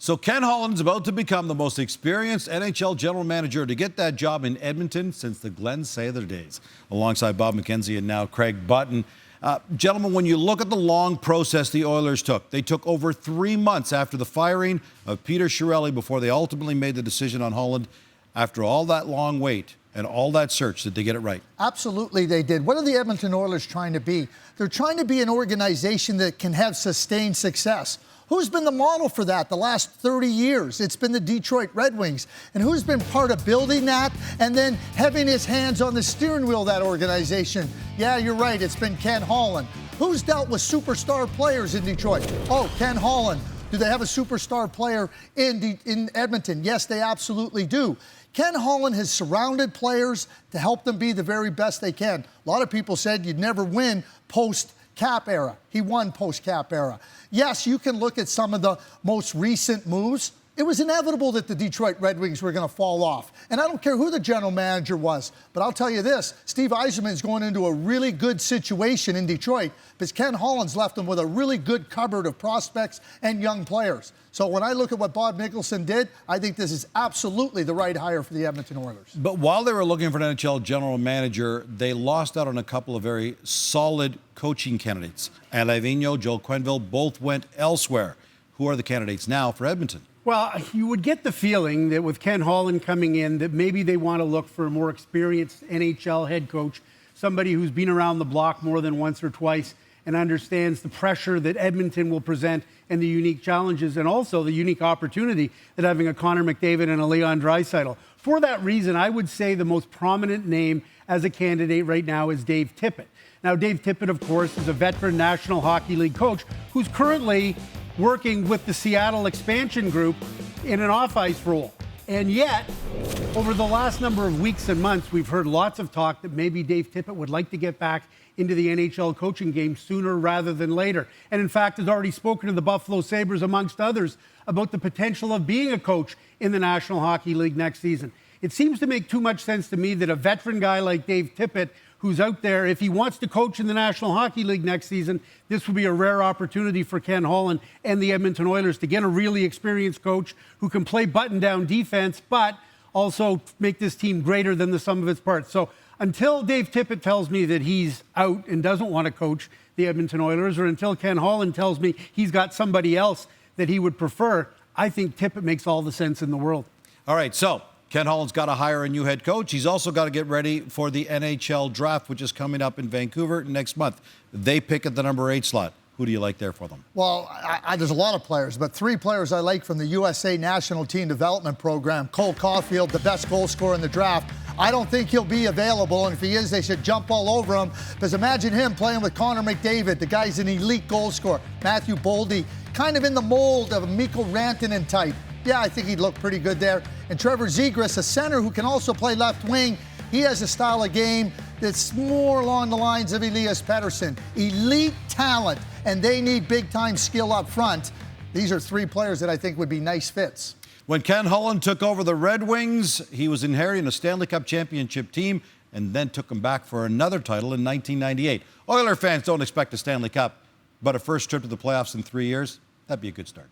So Ken Holland's about to become the most experienced NHL general manager to get that job in Edmonton since the Glenn Sather days, alongside Bob McKenzie and now Craig Button. Gentlemen, when you look at the long process the Oilers took, they took over 3 months after the firing of Peter Chiarelli before they ultimately made the decision on Holland. After all that long wait and all that search, did they get it right? Absolutely they did. What are the Edmonton Oilers trying to be? They're trying to be an organization that can have sustained success. Who's been the model for that the last 30 years? It's been the Detroit Red Wings. And who's been part of building that and then having his hands on the steering wheel of that organization? Yeah, you're right. It's been Ken Holland. Who's dealt with superstar players in Detroit? Oh, Ken Holland. Do they have a superstar player in Edmonton? Yes, they absolutely do. Ken Holland has surrounded players to help them be the very best they can. A lot of people said you'd never win post-cap era. He won post-cap era. Yes, you can look at some of the most recent moves. It was inevitable that the Detroit Red Wings were going to fall off. And I don't care who the general manager was, but I'll tell you this, Steve Yzerman's going into a really good situation in Detroit because Ken Holland's left them with a really good cupboard of prospects and young players. So when I look at what Bob Nicholson did, I think this is absolutely the right hire for the Edmonton Oilers. But while they were looking for an NHL general manager, they lost out on a couple of very solid coaching candidates. Alain Vigneault, Joel Quenneville both went elsewhere. Who are the candidates now for Edmonton? Well, you would get the feeling that with Ken Holland coming in, that maybe they want to look for a more experienced NHL head coach, somebody who's been around the block more than once or twice and understands the pressure that Edmonton will present and the unique challenges and also the unique opportunity that having a Connor McDavid and a Leon Draisaitl. For that reason, I would say the most prominent name as a candidate right now is Dave Tippett. Now, Dave Tippett, of course, is a veteran National Hockey League coach who's currently working with the Seattle expansion group in an off-ice role. And yet, over the last number of weeks and months, we've heard lots of talk that maybe Dave Tippett would like to get back into the NHL coaching game sooner rather than later. And in fact, has already spoken to the Buffalo Sabres, amongst others, about the potential of being a coach in the National Hockey League next season. It seems to make too much sense to me that a veteran guy like Dave Tippett, who's out there, if he wants to coach in the National Hockey League next season, this would be a rare opportunity for Ken Holland and the Edmonton Oilers to get a really experienced coach who can play button-down defense, but also make this team greater than the sum of its parts. So until Dave Tippett tells me that he's out and doesn't want to coach the Edmonton Oilers, or until Ken Holland tells me he's got somebody else that he would prefer, I think Tippett makes all the sense in the world. All right, so Ken Holland's got to hire a new head coach. He's also got to get ready for the NHL draft, which is coming up in Vancouver next month. They pick at the number 8 slot. Who do you like there for them? Well, there's a lot of players, but 3 players I like from the USA National Team Development Program. Cole Caulfield, the best goal scorer in the draft. I don't think he'll be available, and if he is, they should jump all over him. Because imagine him playing with Connor McDavid. The guy's an elite goal scorer. Matthew Boldy, kind of in the mold of a Mikko Rantanen type. Yeah, I think he'd look pretty good there. And Trevor Zegras, a center who can also play left wing. He has a style of game that's more along the lines of Elias Pettersson. Elite talent, and they need big-time skill up front. These are 3 players that I think would be nice fits. When Ken Holland took over the Red Wings, he was inheriting a Stanley Cup championship team and then took them back for another title in 1998. Oiler fans don't expect a Stanley Cup, but a first trip to the playoffs in 3 years, that'd be a good start.